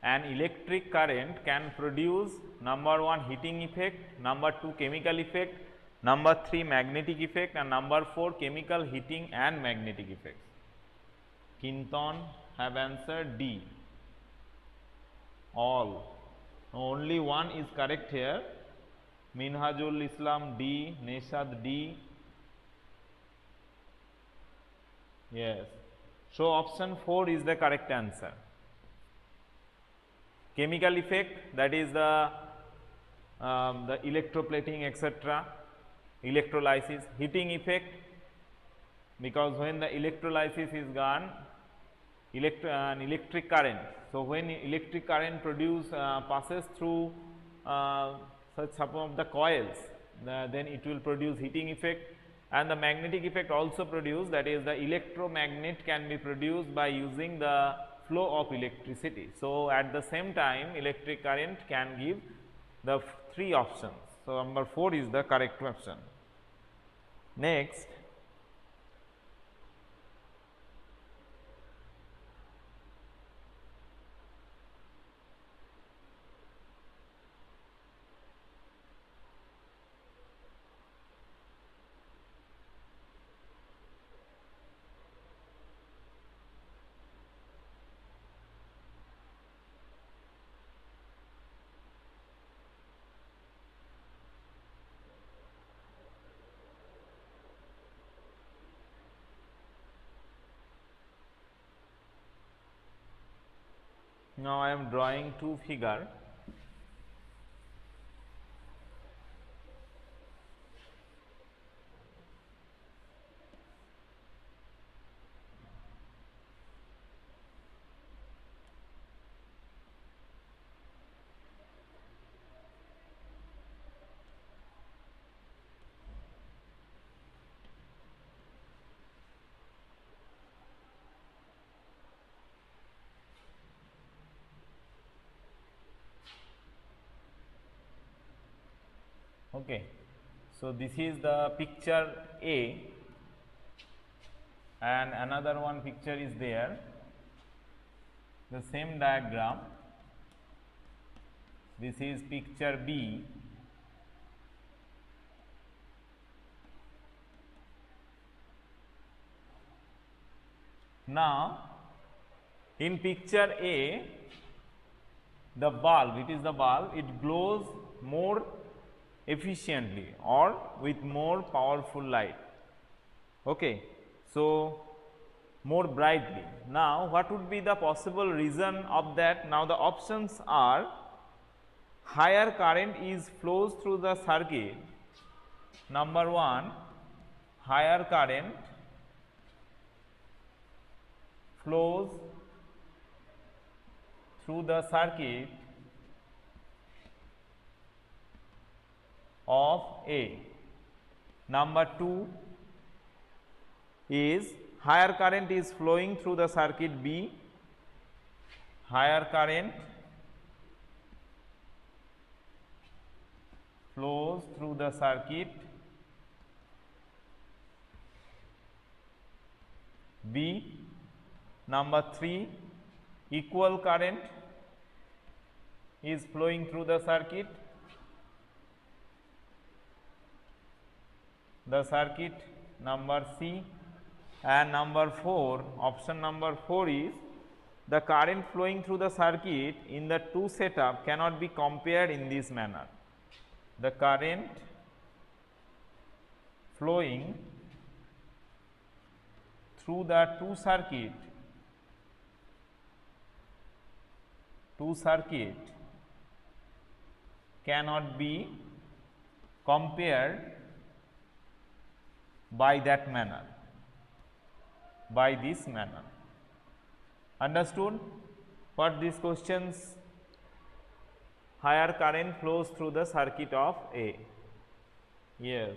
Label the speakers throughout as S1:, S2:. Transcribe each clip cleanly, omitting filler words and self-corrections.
S1: an electric current can produce number 1 heating effect, number 2 chemical effect, number 3 magnetic effect, and number 4 chemical heating and magnetic effects. Kinton have answered D. All. Only one is correct here. Minhajul Islam D, Neshad D. Yes. So option 4 is the correct answer. Chemical effect, that is the electroplating etc. Electrolysis. Heating effect, because when the electrolysis is done, an electric current. So when electric current passes through some of the coils, then it will produce heating effect, and the magnetic effect also produced, that is the electromagnet can be produced by using the flow of electricity. So at the same time electric current can give the 3 options. So number 4 is the correct option. Next, now I am drawing 2 figure. Okay. So this is the picture A, and another one picture is there, the same diagram. This is picture B. Now in picture A, the bulb, it is the bulb, it glows more efficiently or with more powerful light. Okay. So more brightly. Now what would be the possible reason of that? Now the options are: higher current flows through the circuit. Number 1, higher current flows through the circuit of A. Number 2 is higher current is flowing through the circuit B. Higher current flows through the circuit B. Number 3, equal current is flowing through the circuit, number C. And number 4, option number 4 is the current flowing through the circuit in the 2 setup cannot be compared in this manner. The current flowing through the 2 circuit cannot be compared by that manner, by this manner. Understood what these questions? Higher current flows through the circuit of A. Yes,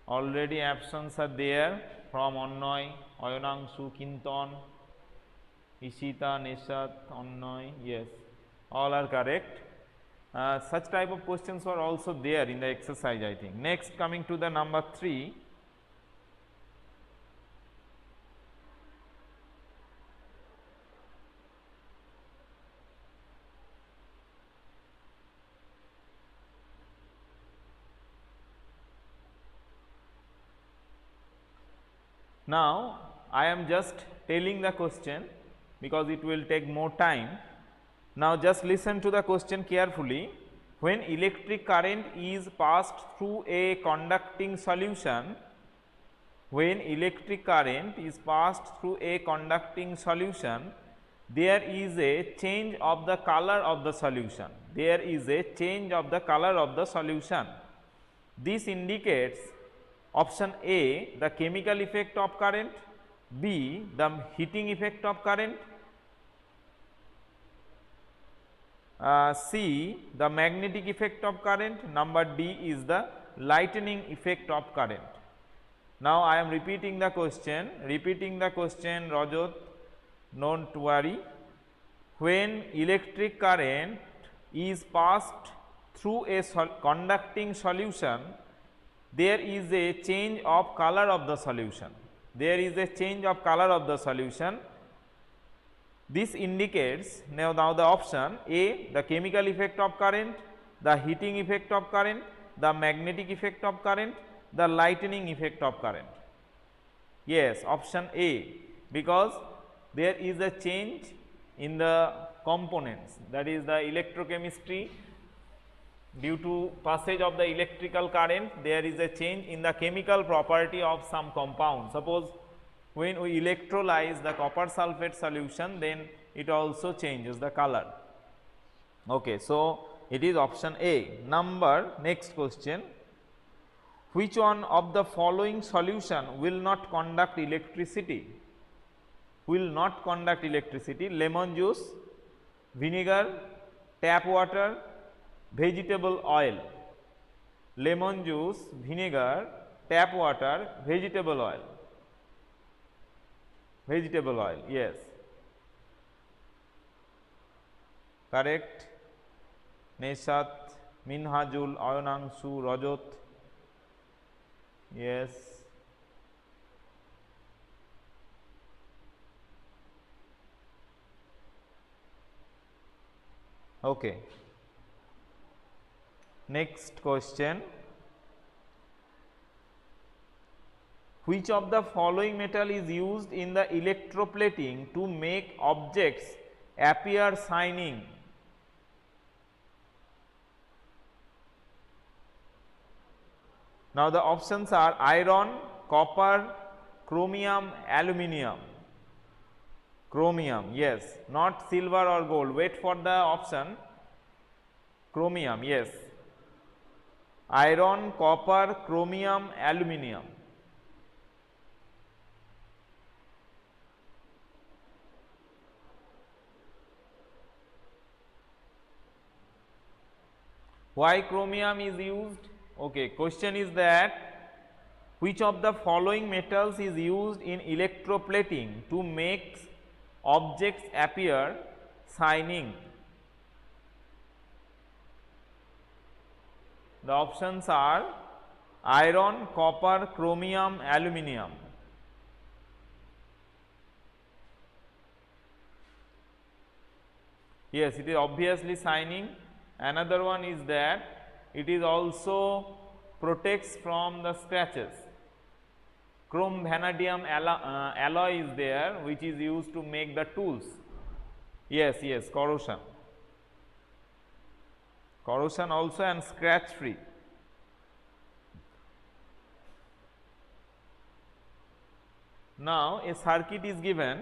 S1: already options are there from Annoy, Ayonangshu, Kinton, Ishita, Neshat, Annoy. Yes, all are correct. Such type of questions were also there in the exercise, I think. Next, coming to the number 3. Now I am just telling the question because it will take more time. Now just listen to the question carefully. When electric current is passed through a conducting solution, when electric current is passed through a conducting solution, there is a change of the color of the solution. There is a change of the color of the solution. This indicates option A, the chemical effect of current, B, the heating effect of current, C, the magnetic effect of current, number D is the lightning effect of current. Now I am repeating the question, Rajat, don't worry. When electric current is passed through a conducting solution, there is a change of color of the solution. There is a change of color of the solution. This indicates now the option A, the chemical effect of current, the heating effect of current, the magnetic effect of current, the lightning effect of current. Yes, option A, because there is a change in the components, that is the electrochemistry. Due to passage of the electrical current, there is a change in the chemical property of some compound. Suppose when we electrolyze the copper sulphate solution, then it also changes the color. Okay, so it is option A. Next question. Which one of the following solution will not conduct electricity? Will not conduct electricity: lemon juice, vinegar, tap water, vegetable oil. Lemon juice, vinegar, tap water, vegetable oil. Vegetable oil, yes. Correct. Neshat, Minhajul, Ayanangshu, Rajat. Yes. Okay. Next question. Which of the following metal is used in the electroplating to make objects appear shining? Now the options are iron, copper, chromium, aluminium. Chromium, yes, not silver or gold. Wait for the option. Chromium, yes. Iron, copper, chromium, aluminium. Why chromium is used? Okay, question is that which of the following metals is used in electroplating to make objects appear shining? The options are iron, copper, chromium, aluminium. Yes, it is obviously shining. Another one is that it is also protects from the scratches. Chrome vanadium alloy is there, which is used to make the tools. Yes, yes, corrosion. Corrosion also and scratch free. Now a circuit is given.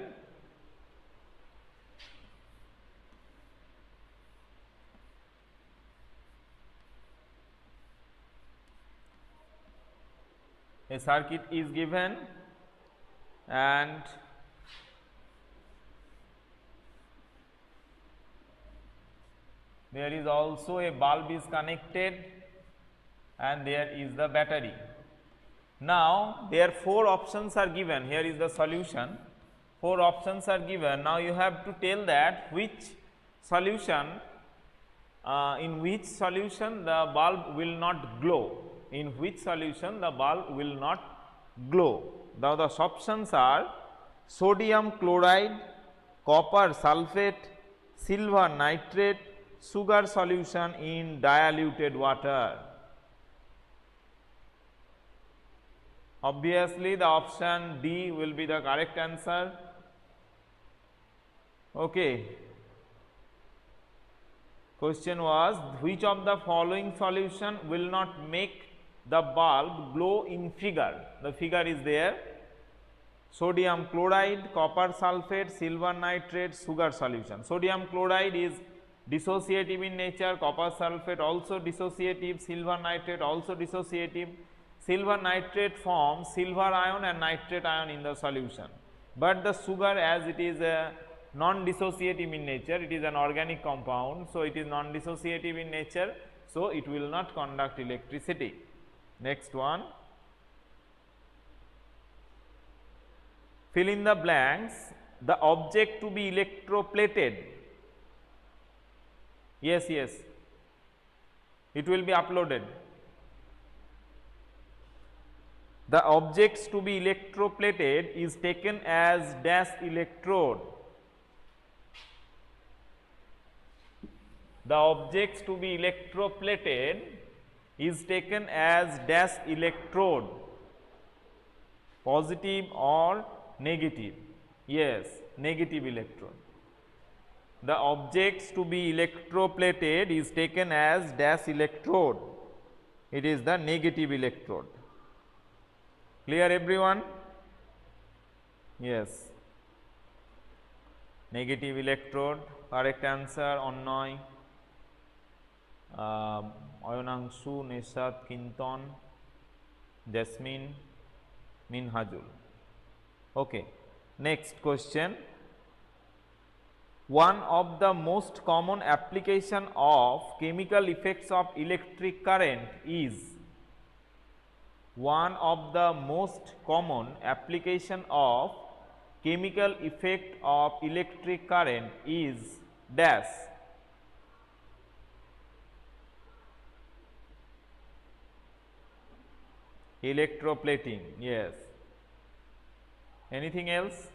S1: A circuit is given and there is also a bulb is connected and there is the battery. Now there 4 options are given. Here is the solution. 4 options are given. Now you have to tell that which solution, in which solution the bulb will not glow. In which solution the bulb will not glow. Now the options are sodium chloride, copper sulphate, silver nitrate, sugar solution in diluted water. Obviously, the option D will be the correct answer. Okay. Question was, which of the following solution will not make the bulb glow in figure? The figure is there. Sodium chloride, copper sulfate, silver nitrate, sugar solution. Sodium chloride is dissociative in nature, copper sulfate also dissociative, silver nitrate also dissociative. Silver nitrate forms silver ion and nitrate ion in the solution, but the sugar, as it is a non-dissociative in nature, it is an organic compound, so it is non-dissociative in nature, so it will not conduct electricity. Next one, fill in the blanks. The object to be electroplated, yes, it will be uploaded. The objects to be electroplated is taken as dash electrode. The objects to be electroplated is taken as dash electrode, positive or negative. Yes, negative electrode. The objects to be electroplated is taken as dash electrode. It is the negative electrode. Clear everyone? Yes. Negative electrode, correct answer. Onnoy, Oyanangshu, Neshat, Kinton, Jasmine, Minhajul. Okay. Next question. One of the most common application of chemical effects of electric current is, one of the most common application of chemical effect of electric current is dash. Electroplating, yes. Anything else?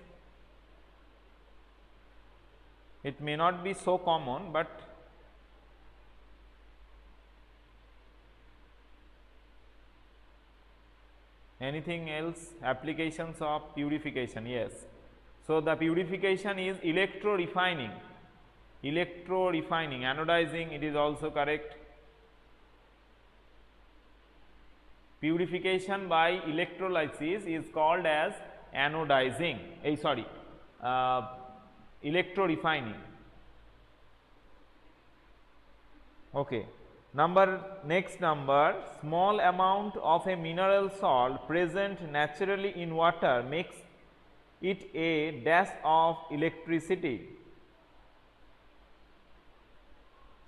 S1: It may not be so common, but anything else? Applications of purification, yes. So, the purification is electro refining, anodizing, it is also correct. Purification by electrolysis is called as anodizing, electro refining. Okay. Next number, small amount of a mineral salt present naturally in water makes it a dash of electricity.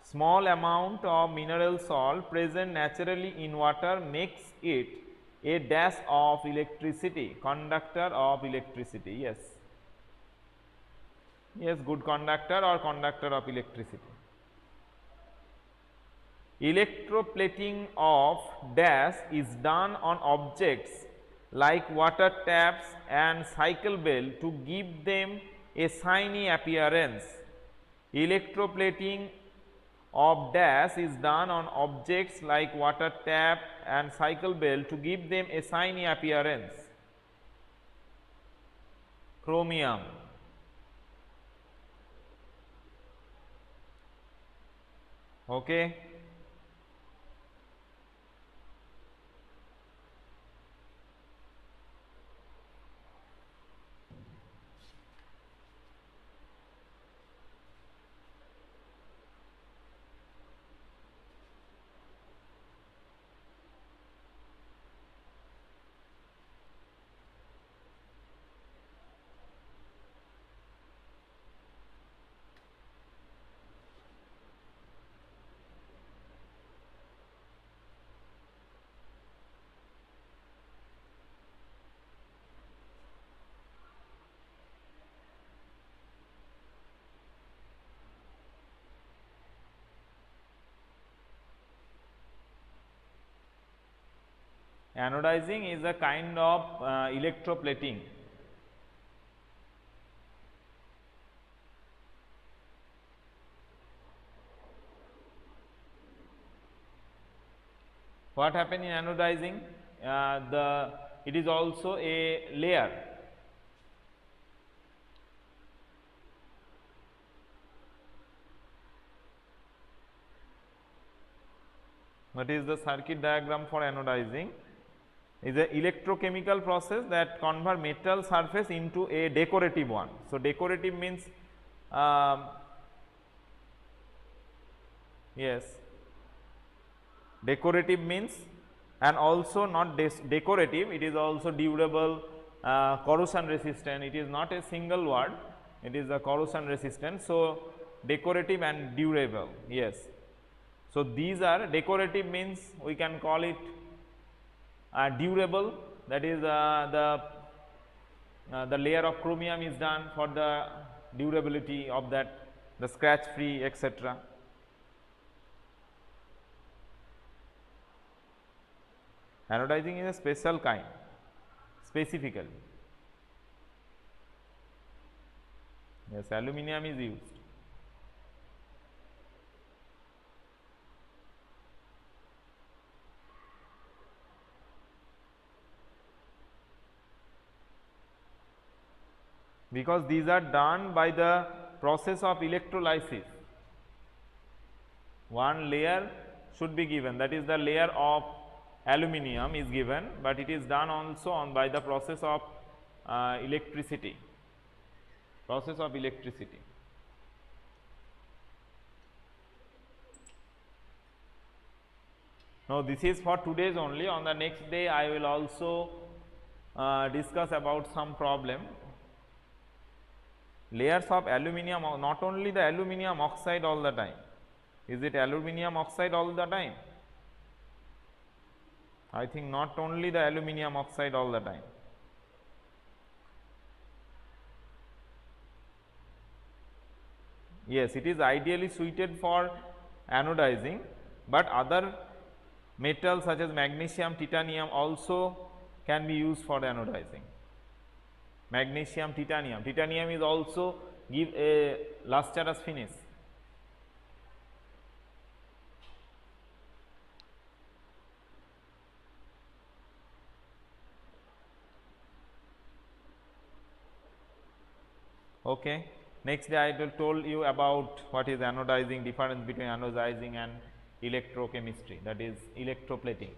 S1: Small amount of mineral salt present naturally in water makes it a dash of electricity, conductor of electricity, yes. Yes, good conductor or conductor of electricity. Electroplating of dash is done on objects like water taps and cycle bell to give them a shiny appearance. Electroplating of dash is done on objects like water tap and cycle bell to give them a shiny appearance. Chromium. Okay. Anodizing is a kind of electroplating. What happens in anodizing? The it is also a layer. What is the circuit diagram for anodizing? Is a electrochemical process that convert metal surface into a decorative one. So, decorative means yes, decorative means, and also not decorative, it is also durable, corrosion resistant. It is not a single word, it is a corrosion resistant. So, decorative and durable, yes. So, these are decorative means we can call it durable, that is the layer of chromium is done for the durability of that, the scratch free, etc. Anodizing is a special kind, specifically. Yes, aluminum is used. Because these are done by the process of electrolysis. One layer should be given, that is the layer of aluminum is given, but it is done also on by the process of electricity, process of electricity. Now, this is for today's only. On the next day I will also discuss about some problem. Layers of aluminum, not only the aluminum oxide all the time. Is it aluminum oxide all the time? I think not only the aluminum oxide all the time. Yes, it is ideally suited for anodizing, but other metals such as magnesium, titanium also can be used for anodizing. Magnesium, titanium. Titanium is also give a lustrous finish. Okay. Next day I will told you about what is anodizing, difference between anodizing and electrochemistry, that is electroplating.